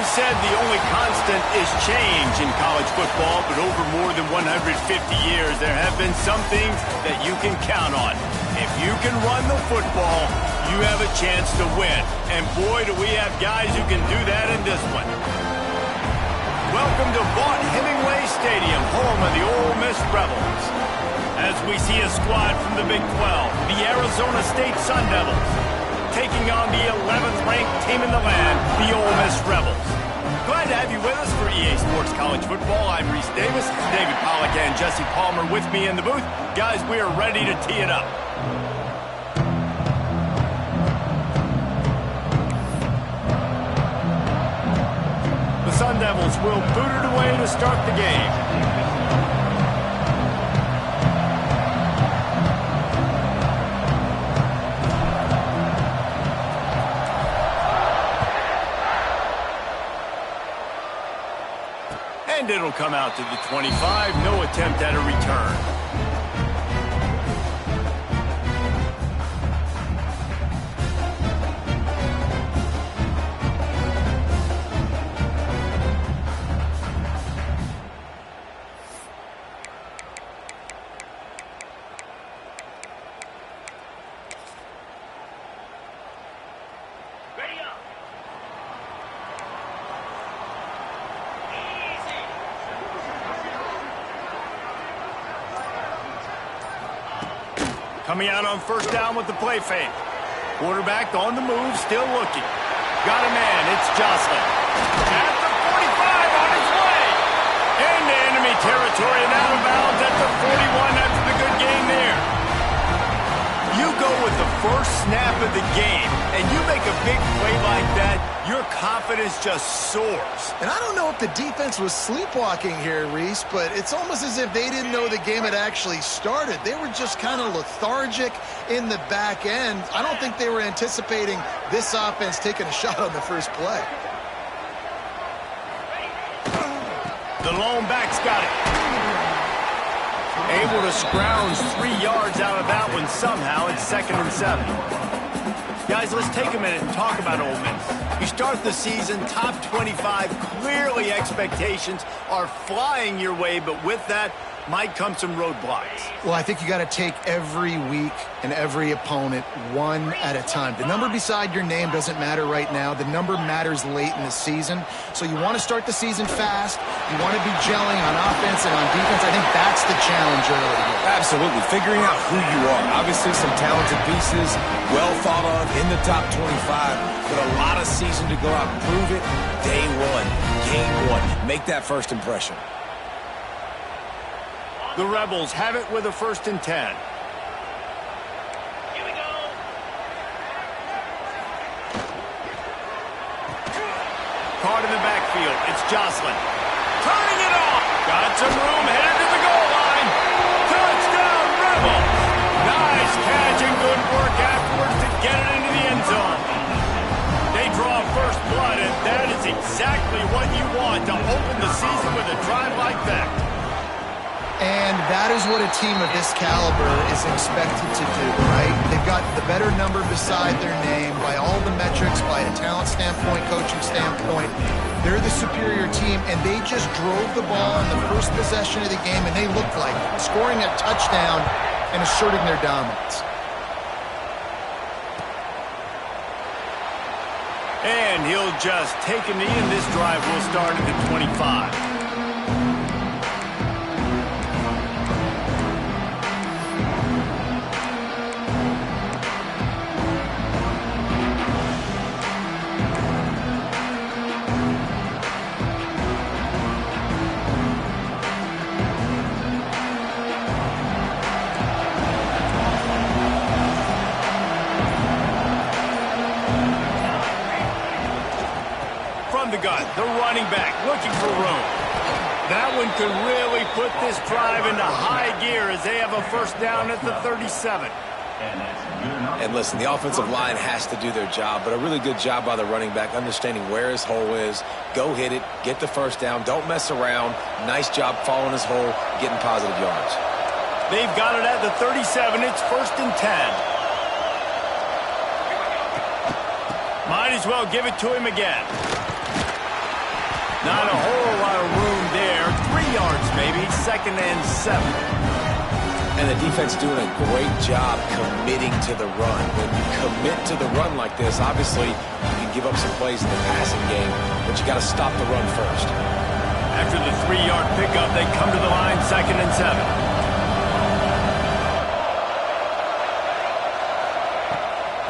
always said the only constant is change in college football, but over more than 150 years, there have been some things that you can count on. If you can run the football, you have a chance to win. And boy, do we have guys who can do that in this one. Welcome to Vaught-Hemingway Stadium, home of the Ole Miss Rebels. As we see a squad from the Big 12, the Arizona State Sun Devils, taking on the 11th ranked team in the land, the Ole Miss Rebels. Glad to have you with us for EA Sports College Football. I'm Reese Davis, David Pollack and Jesse Palmer with me in the booth. Guys, we are ready to tee it up. The Sun Devils will boot it away to start the game. And it'll come out to the 25. No attempt at a return. Coming out on first down with the play fake. Quarterback on the move, still looking. Got a man, it's Jocelyn. At the 45 on his way. Into enemy territory and out of bounds at the 41 after the good gain there. You go with the first snap of the game, and you make a big play like that, your confidence just soars. And I don't know if the defense was sleepwalking here, Reese, but it's almost as if they didn't know the game had actually started. They were just kind of lethargic in the back end. I don't think they were anticipating this offense taking a shot on the first play. The lone back's got it. Able to scrounge 3 yards out of that one somehow. It's 2nd and 7. Guys, let's take a minute and talk about Ole Miss. You start the season top 25. Clearly expectations are flying your way, but with that might come some roadblocks. Well, I think you got to take every week and every opponent one at a time. The number beside your name doesn't matter right now. The number matters late in the season. So you want to start the season fast. You want to be gelling on offense and on defense. I think that's the challenge early. Absolutely. Figuring out who you are. Obviously some talented pieces, well thought of in the top 25, but a lot of season to go out and prove it. Day one, game one. Make that first impression. The Rebels have it with a 1st and 10. Here we go. Caught in the backfield. It's Jocelyn. Turning it off. Got some room, headed to the goal line. Touchdown, Rebels. Nice catch and good work afterwards to get it into the end zone. They draw first blood, and that is exactly what you want to open the season with a drive like that. And that is what a team of this caliber is expected to do, right? They've got the better number beside their name by all the metrics, by a talent standpoint, coaching standpoint. They're the superior team, and they just drove the ball on the first possession of the game, and they looked like it, scoring a touchdown and asserting their dominance. And he'll just take a knee, and this drive will start at the 25. The gun, the running back looking for room. That one could really put this drive into high gear as they have a 1st down at the 37. And listen, the offensive line has to do their job, but a really good job by the running back understanding where his hole is. Go hit it, get the 1st down, don't mess around. Nice job following his hole, getting positive yards. They've got it at the 37. It's 1st and 10. Might as well give it to him again. Not a whole lot of room there. 3 yards maybe, 2nd and 7. And the defense doing a great job committing to the run. When you commit to the run like this, obviously you can give up some plays in the passing game, but you got to stop the run first. After the 3-yard pickup, they come to the line, 2nd and 7.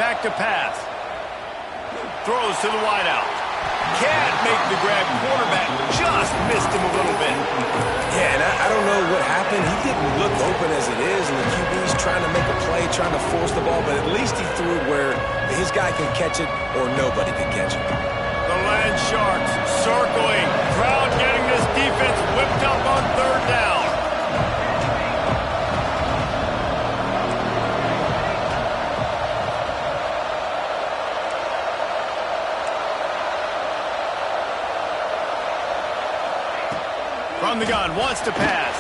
Back to pass. Throws to the wideout. Can't make the grab. Quarterback just missed him a little bit. Yeah, and I don't know what happened. He didn't look open as it is, and the QB's trying to make a play, trying to force the ball, but at least he threw it where his guy could catch it or nobody could catch it. The Land Sharks circling. Crowd getting this defense whipped up on 3rd down. From the gun, wants to pass.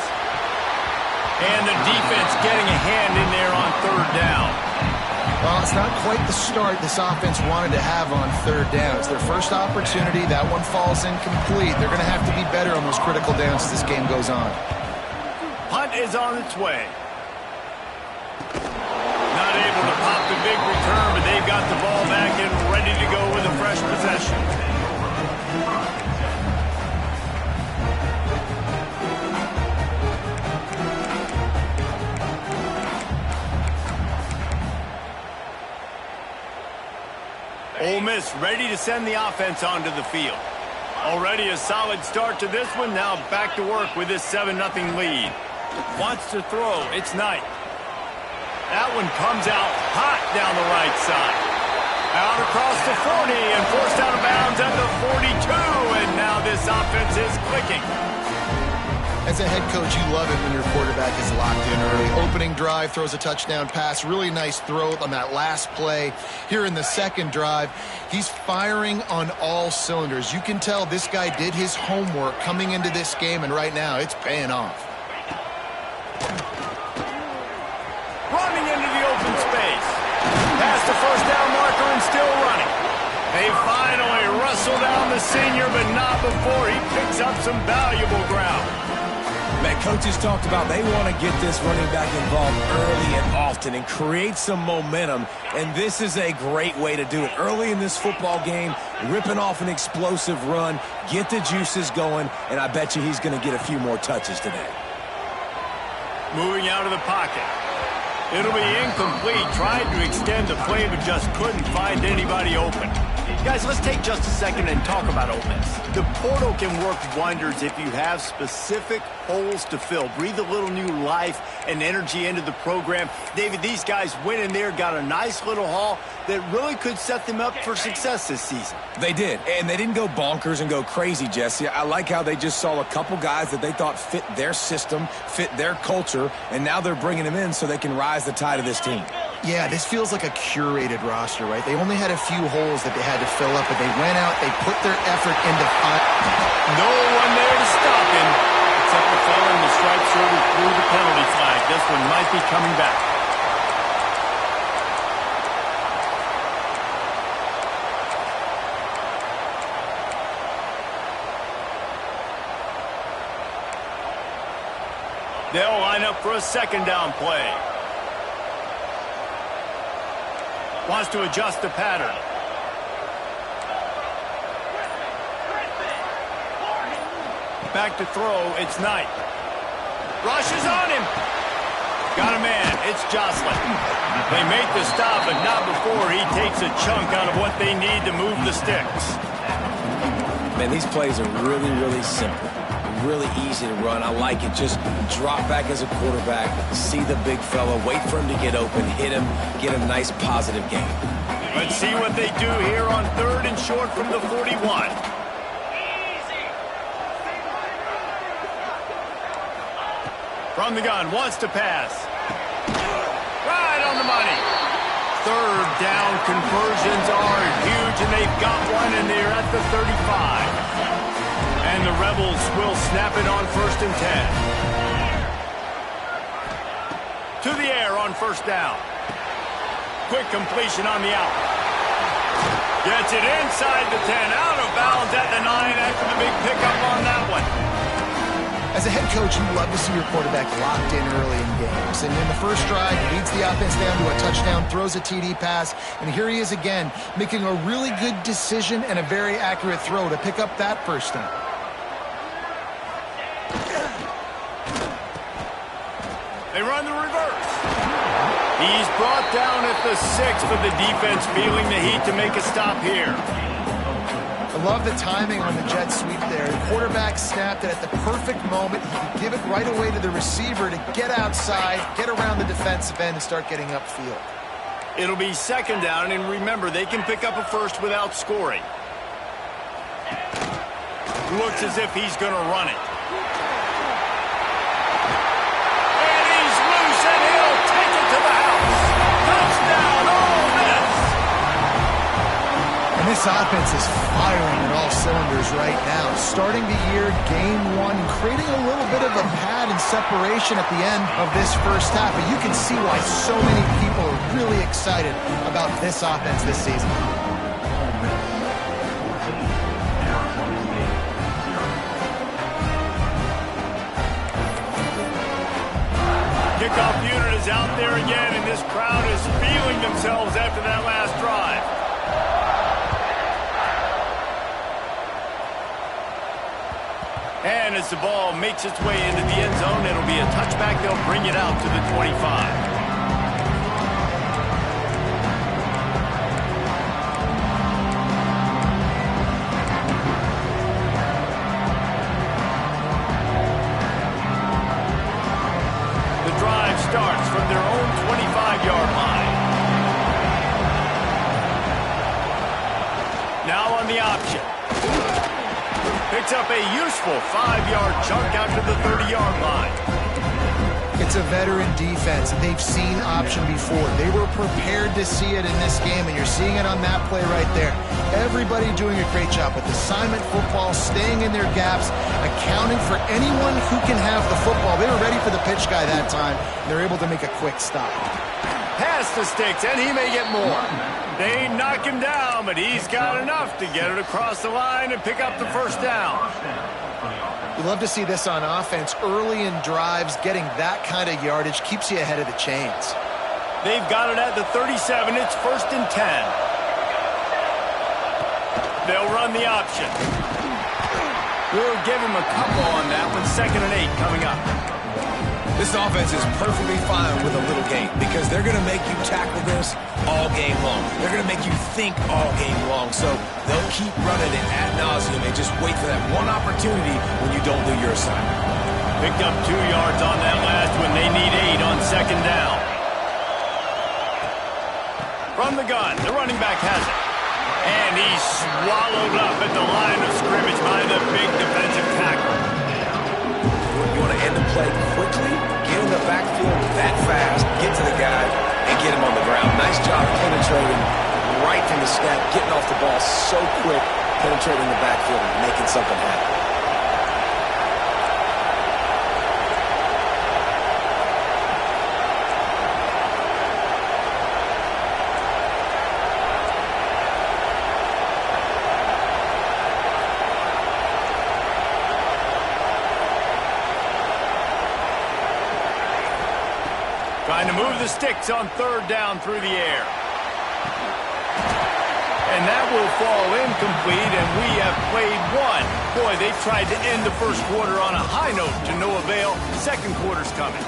And the defense getting a hand in there on 3rd down. Well, it's not quite the start this offense wanted to have on 3rd down. It's their first opportunity. That one falls incomplete. They're going to have to be better on those critical downs as this game goes on. Punt is on its way. Not able to pop the big return, but they've got the ball back and ready to go with a fresh possession. Ole Miss ready to send the offense onto the field. Already a solid start to this one. Now back to work with this 7-0 lead. Wants to throw. It's Knight. That one comes out hot down the right side. Out across the 40 and forced out of bounds at the 42. And now this offense is clicking. As a head coach, you love it when your quarterback is locked in early. Opening drive, throws a touchdown pass. Really nice throw on that last play. Here in the 2nd drive, he's firing on all cylinders. You can tell this guy did his homework coming into this game, and right now it's paying off. Running into the open space. Past the 1st down marker and still running. They finally wrestle down the senior, but not before he picks up some valuable ground. Man, coaches talked about they want to get this running back involved early and often and create some momentum, and this is a great way to do it. Early in this football game, ripping off an explosive run, get the juices going, and I bet you he's going to get a few more touches today. Moving out of the pocket. It'll be incomplete. Tried to extend the play, but just couldn't find anybody open. Guys, let's take just a second and talk about Ole Miss. The portal can work wonders if you have specific holes to fill. Breathe a little new life and energy into the program. David, these guys went in there, got a nice little haul that really could set them up for success this season. They did, and they didn't go bonkers and go crazy, Jesse. I like how they just saw a couple guys that they thought fit their system, fit their culture, and now they're bringing them in so they can rise the tide of this team. Yeah, this feels like a curated roster, right? They only had a few holes that they had to fill up, but they went out, they put their effort into fun. No one there to stop him, except the fella in the striped shirt who threw the penalty flag. This one might be coming back. They'll line up for a 2nd down play. Wants to adjust the pattern. Back to throw, it's Knight. Rushes on him. Got a man, it's Jocelyn. They make the stop, but not before he takes a chunk out of what they need to move the sticks. Man, these plays are really, really simple. Really easy to run. I like it. Just drop back as a quarterback, see the big fella, wait for him to get open, hit him, get a nice positive gain. Let's see what they do here on 3rd and short from the 41. From the gun, wants to pass. Right on the money. 3rd down conversions are huge, and they've got one, and they're at the 35. And the Rebels will snap it on 1st and 10. To the air on 1st down. Quick completion on the out. Gets it inside the 10, out of bounds at the 9 after the big pickup on that one. As a head coach, you love to see your quarterback locked in early in games. And in the first drive, he leads the offense down to a touchdown, throws a TD pass, and here he is again, making a really good decision and a very accurate throw to pick up that first down. They run the reverse. He's brought down at the 6 for the defense, feeling the heat to make a stop here. I love the timing on the jet sweep there. The quarterback snapped it at the perfect moment. He could give it right away to the receiver to get outside, get around the defensive end, and start getting upfield. It'll be second down, and remember, they can pick up a first without scoring. Looks as if he's going to run it. And this offense is firing on all cylinders right now. Starting the year, game 1, and creating a little bit of a pad and separation at the end of this first half. But you can see why so many people are really excited about this offense this season. Kickoff unit is out there again, and this crowd is feeling themselves after that last drive. And as the ball makes its way into the end zone, it'll be a touchback. They'll bring it out to the 25. Starts from their own 25-yard line. Now on the option. Picks up a useful 5-yard chunk out to the 30-yard line. It's a veteran defense. They've seen option before. They were prepared to see it in this game, and you're seeing it on that play right there. Everybody doing a great job with assignment football, staying in their gaps, accounting for anyone who can have the football. They were ready for the pitch guy that time. They're able to make a quick stop. Pass the sticks, and he may get more. They knock him down, but he's got enough to get it across the line and pick up the first down. You love to see this on offense. Early in drives, getting that kind of yardage keeps you ahead of the chains. They've got it at the 37. It's 1st and 10. They'll run the option. We'll give him a couple on that one. 2nd and 8 coming up. This offense is perfectly fine with a little game because they're going to make you tackle this all game long. They're going to make you think all game long. So they'll keep running it ad nauseum and just wait for that one opportunity when you don't do your assignment. Picked up 2 yards on that last one. They need 8 on 2nd down. From the gun, the running back has it. And he's swallowed up at the line of scrimmage by the big defensive tackle. You want to end the play quickly, get in the backfield that fast, get to the guy, and get him on the ground. Nice job penetrating right from the snap, getting off the ball so quick, penetrating the backfield and making something happen. Trying to move the sticks on 3rd down through the air. And that will fall incomplete, and we have played 1. Boy, they tried to end the first quarter on a high note to no avail. 2nd quarter's coming.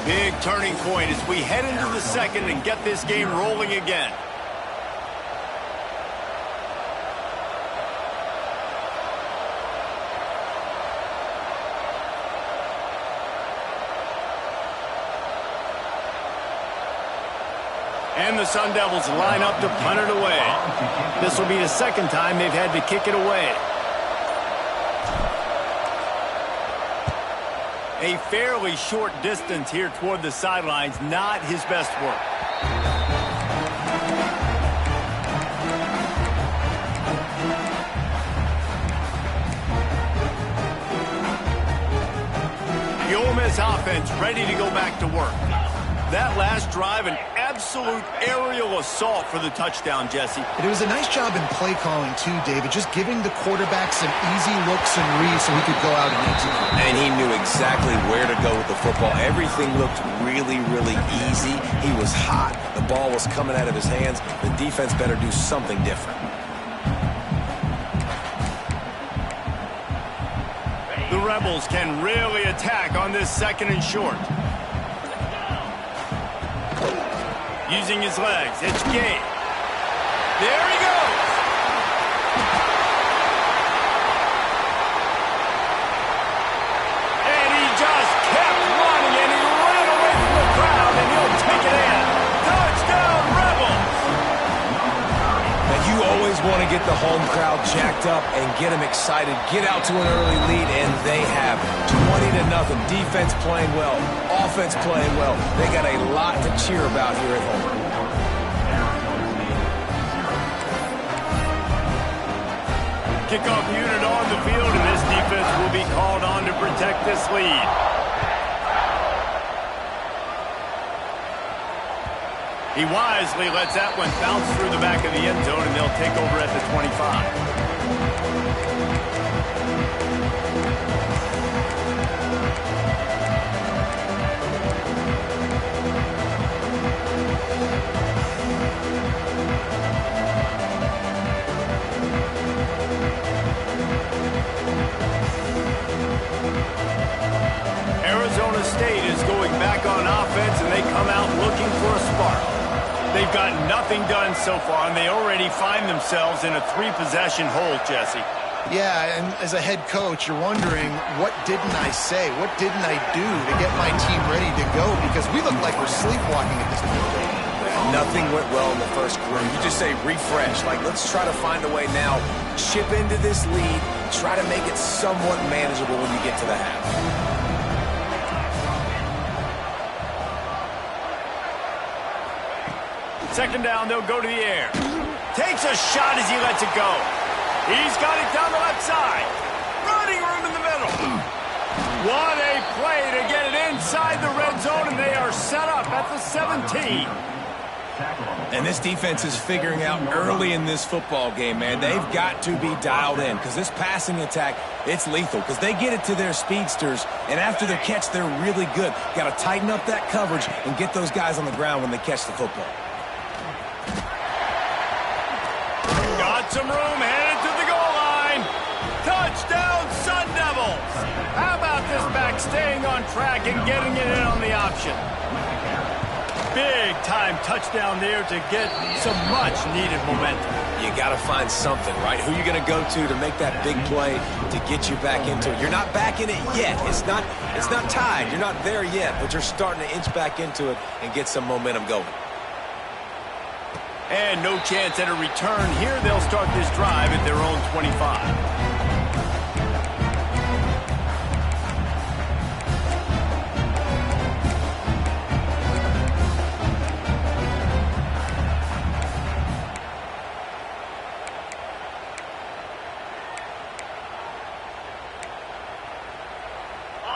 Big turning point as we head into the 2nd and get this game rolling again. And the Sun Devils line up to punt it away. This will be the 2nd time they've had to kick it away. A fairly short distance here toward the sidelines, not his best work. The Ole Miss offense ready to go back to work. That last drive, an absolute absolute aerial assault for the touchdown, Jesse. It was a nice job in play calling too, David, just giving the quarterback some easy looks and reads so he could go out and execute. And he knew exactly where to go with the football. Everything looked really, really easy. He was hot. The ball was coming out of his hands. The defense better do something different. The Rebels can really attack on this 2nd and short. Using his legs, it's Gabe. There he goes. And he just kept running, and he ran away from the crowd, and he'll take it in. Touchdown, Rebels! Now, you always want to get the home crowd jacked up and get them excited, get out to an early lead, and they have 20-0. Defense playing well, offense playing well. They got a lot to cheer about here at home. Kickoff unit on the field, and this defense will be called on to protect this lead. He wisely lets that one bounce through the back of the end zone, and they'll take over at the 25. Arizona State is going back on offense, and they come out looking for a spark. They've got nothing done so far, and they already find themselves in a 3-possession hole, Jesse. Yeah, and as a head coach, you're wondering, what didn't I say? What didn't I do to get my team ready to go? Because we look like we're sleepwalking at this point. Nothing went well in the first quarter. You just say refresh. Like, let's try to find a way now. Chip into this lead. Try to make it somewhat manageable when you get to the half. 2nd down, they'll go to the air. Takes a shot as he lets it go. He's got it down the left side. Running room in the middle. What a play to get it inside the red zone, and they are set up at the 17. And this defense is figuring out early in this football game, man. They've got to be dialed in because this passing attack, it's lethal because they get it to their speedsters, and after the catch, they're really good. Got to tighten up that coverage and get those guys on the ground when they catch the football. Got some room, headed to the goal line. Touchdown, Sun Devils. How about this back staying on track and getting it in on the option? Big-time touchdown there to get some much-needed momentum. You got to find something, right? Who you going to go to make that big play to get you back into it? You're not back in it yet. It's not tied. You're not there yet, but you're starting to inch back into it and get some momentum going. And no chance at a return here. They'll start this drive at their own 25.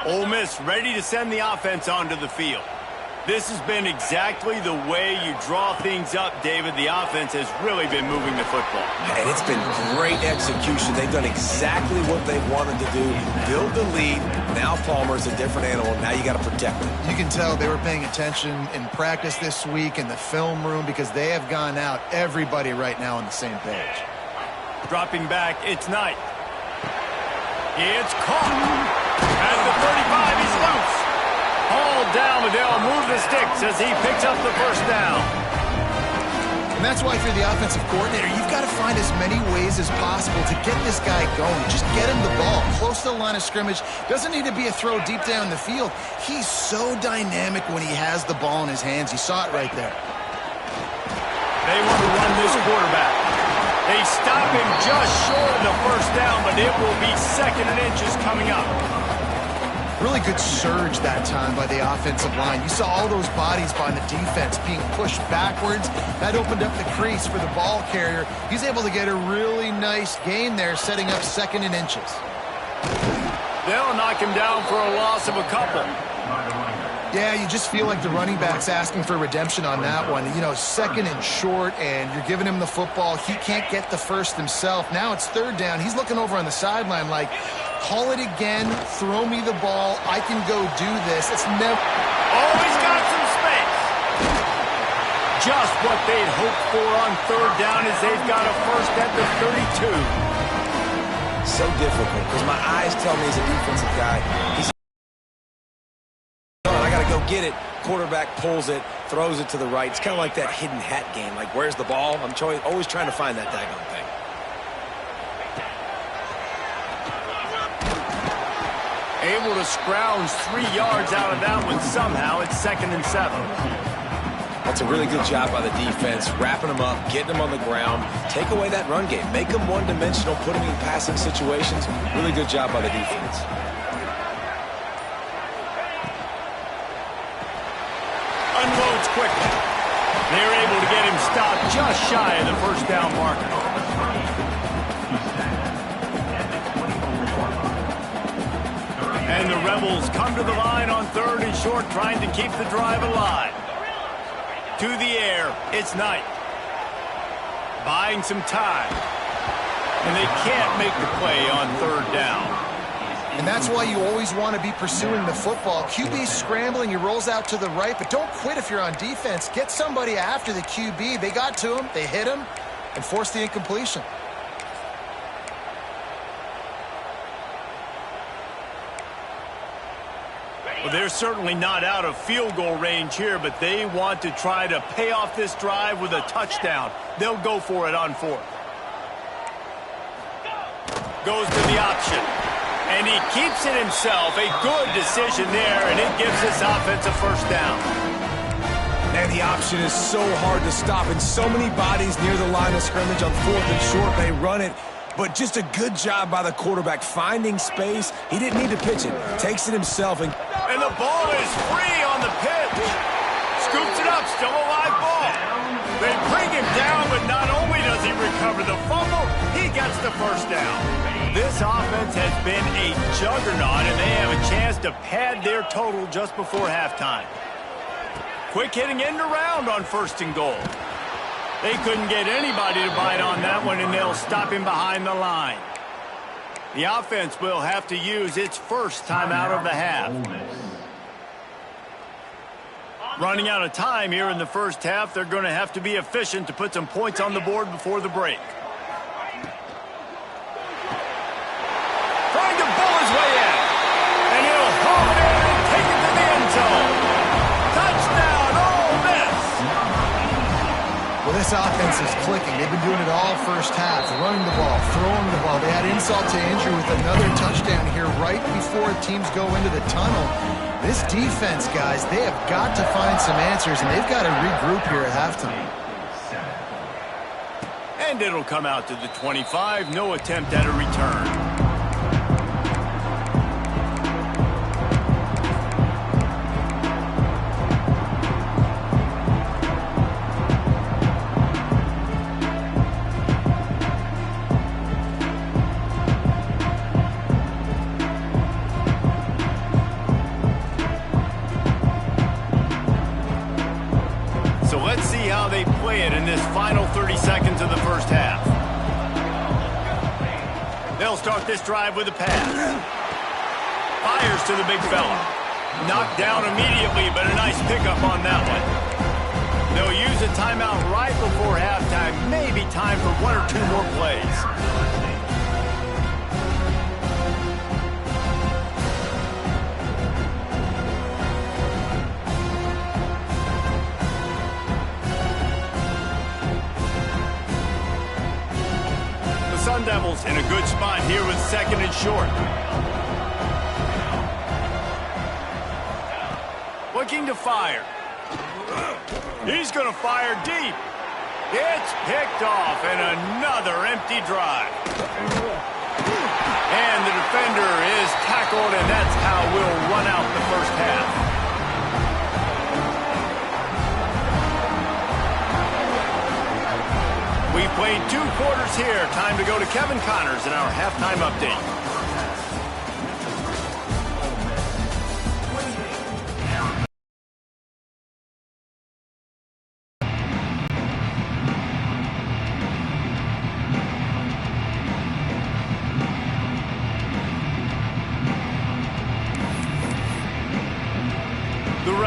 Ole Miss ready to send the offense onto the field. This has been exactly the way you draw things up, David. The offense has really been moving the football. And it's been great execution. They've done exactly what they wanted to do. Build the lead. Now Palmer's a different animal. Now you got to protect him. You can tell they were paying attention in practice this week in the film room because they have gone out, everybody right now on the same page. Dropping back, it's Knight. It's caught. At the 35, he's loose. Hauled down, but they'll move the sticks as he picks up the first down. And that's why if you're the offensive coordinator, you've got to find as many ways as possible to get this guy going. Just get him the ball close to the line of scrimmage. Doesn't need to be a throw deep down the field. He's so dynamic when he has the ball in his hands. You saw it right there. They want to run this quarterback. They stop him just short of the first down, but it will be 2nd and inches coming up. Really good surge that time by the offensive line. You saw all those bodies by the defense being pushed backwards. That opened up the crease for the ball carrier. He's able to get a really nice gain there, setting up 2nd and inches. They'll knock him down for a loss of a couple. Yeah, you just feel like the running back's asking for redemption on that one. You know, second and short, and you're giving him the football. He can't get the first himself. Now it's third down. He's looking over on the sideline like, call it again, throw me the ball, I can go do this. It's never... Oh, he's got some space. Just what they'd hoped for on third down as they've got a first at the 32. So difficult because my eyes tell me he's a defensive guy. I got to go get it. Quarterback pulls it, throws it to the right. It's kind of like that hidden hat game. Like, where's the ball? I'm always trying to find that daggone thing. Able to scrounge 3 yards out of that one somehow. It's 2nd and 7. That's a really good job by the defense, wrapping them up, getting them on the ground, take away that run game, make them one-dimensional, put them in passing situations. Really good job by the defense. Unloads quickly. They're able to get him stopped just shy of the first down marker. And the Rebels come to the line on 3rd and short, trying to keep the drive alive. To the air, it's Knight. Buying some time. And they can't make the play on 3rd down. And that's why you always want to be pursuing the football. QB's scrambling, he rolls out to the right, but don't quit if you're on defense. Get somebody after the QB. They got to him, they hit him, and forced the incompletion. Well, they're certainly not out of field goal range here, but they want to try to pay off this drive with a touchdown. They'll go for it on 4th. Goes to the option. And he keeps it himself. A good decision there, and it gives this offense a first down. Man, the option is so hard to stop, and so many bodies near the line of scrimmage on 4th and short. They run it. But just a good job by the quarterback finding space. He didn't need to pitch it. Takes it himself. And the ball is free on the pitch. Scoops it up. Still a live ball. They bring him down, but not only does he recover the fumble, he gets the first down. This offense has been a juggernaut, and they have a chance to pad their total just before halftime. Quick hitting end around on 1st and goal. They couldn't get anybody to bite on that one, and they'll stop him behind the line. The offense will have to use its first timeout of the half. Running out of time here in the first half, they're going to have to be efficient to put some points on the board before the break. Trying to bull his way in. And he'll haul it in and take it to the end zone. Touchdown, Ole Miss! Well, this offense is clicking. They've been doing it all first half, running the ball, throwing the ball. They had insult to injury with another touchdown here right before teams go into the tunnel. This defense, guys, they have got to find some answers, and they've got to regroup here at halftime. And it'll come out to the 25. No attempt at a return. So let's see how they play it in this final 30 seconds of the first half. They'll start this drive with a pass. Fires to the big fella. Knocked down immediately, but a nice pickup on that one. They'll use a timeout right before halftime. Maybe time for 1 or 2 more plays. Sun Devils in a good spot here with 2nd and short. Looking to fire. He's going to fire deep. It's picked off, and another empty drive. And the defender is tackled, and that's how we'll run out the first half. We played 2 quarters here. Time to go to Kevin Connors in our halftime update.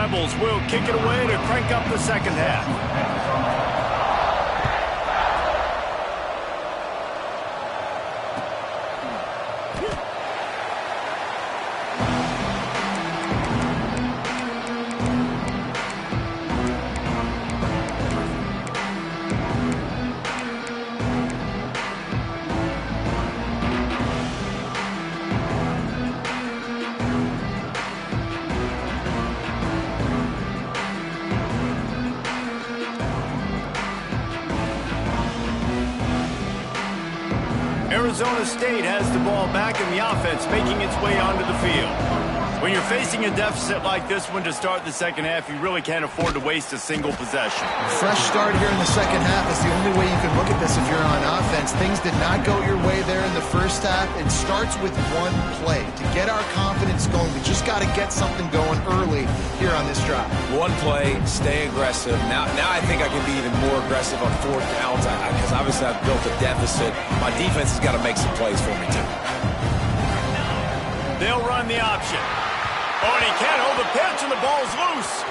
Rebels will kick it away to crank up the second half. Arizona State has the ball back in the offense, making its way onto the field. When you're facing a deficit like this one to start the second half, you really can't afford to waste a single possession. Fresh start here in the second half is the only way you can look at this if you're on offense. Things did not go your way there in the first half. It starts with one play. To get our confidence going, we just got to get something going early here on this drive. One play, stay aggressive. Now I think I can be even more aggressive on fourth downs because obviously I've built a deficit. My defense has got to make some plays for me, too. They'll run the option. Oh, and he can't hold the pitch, and the ball's loose.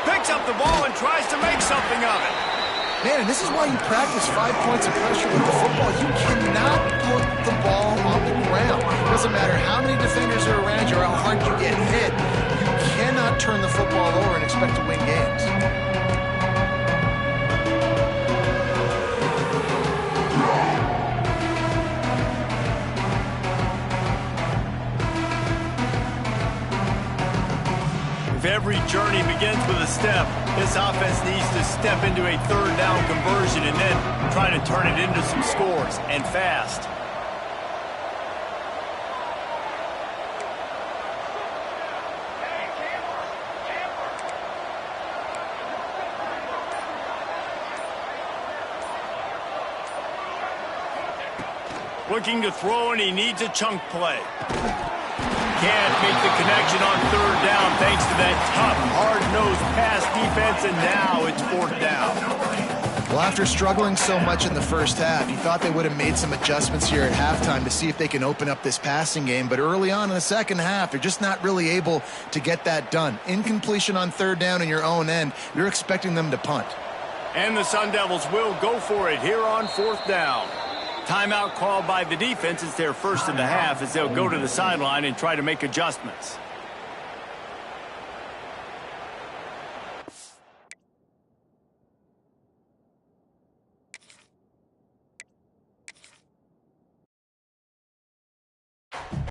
Picks up the ball and tries to make something of it. Man, this is why you practice 5 points of pressure with the football. You cannot put the ball on the ground. Doesn't matter how many defenders are around you or how hard you get hit. You cannot turn the football over and expect to win games. If every journey begins with a step, this offense needs to step into a third down conversion and then try to turn it into some scores, and fast. Looking to throw, and he needs a chunk play. Can't make the connection on third down thanks to that tough, hard-nosed pass defense, and now it's fourth down. Well, after struggling so much in the first half, you thought they would have made some adjustments here at halftime to see if they can open up this passing game. But early on in the second half, they're just not really able to get that done. Incompletion on third down in your own end, you're expecting them to punt. And the Sun Devils will go for it here on fourth down. Timeout called by the defense. It's their first of the half as they'll go to the sideline and try to make adjustments.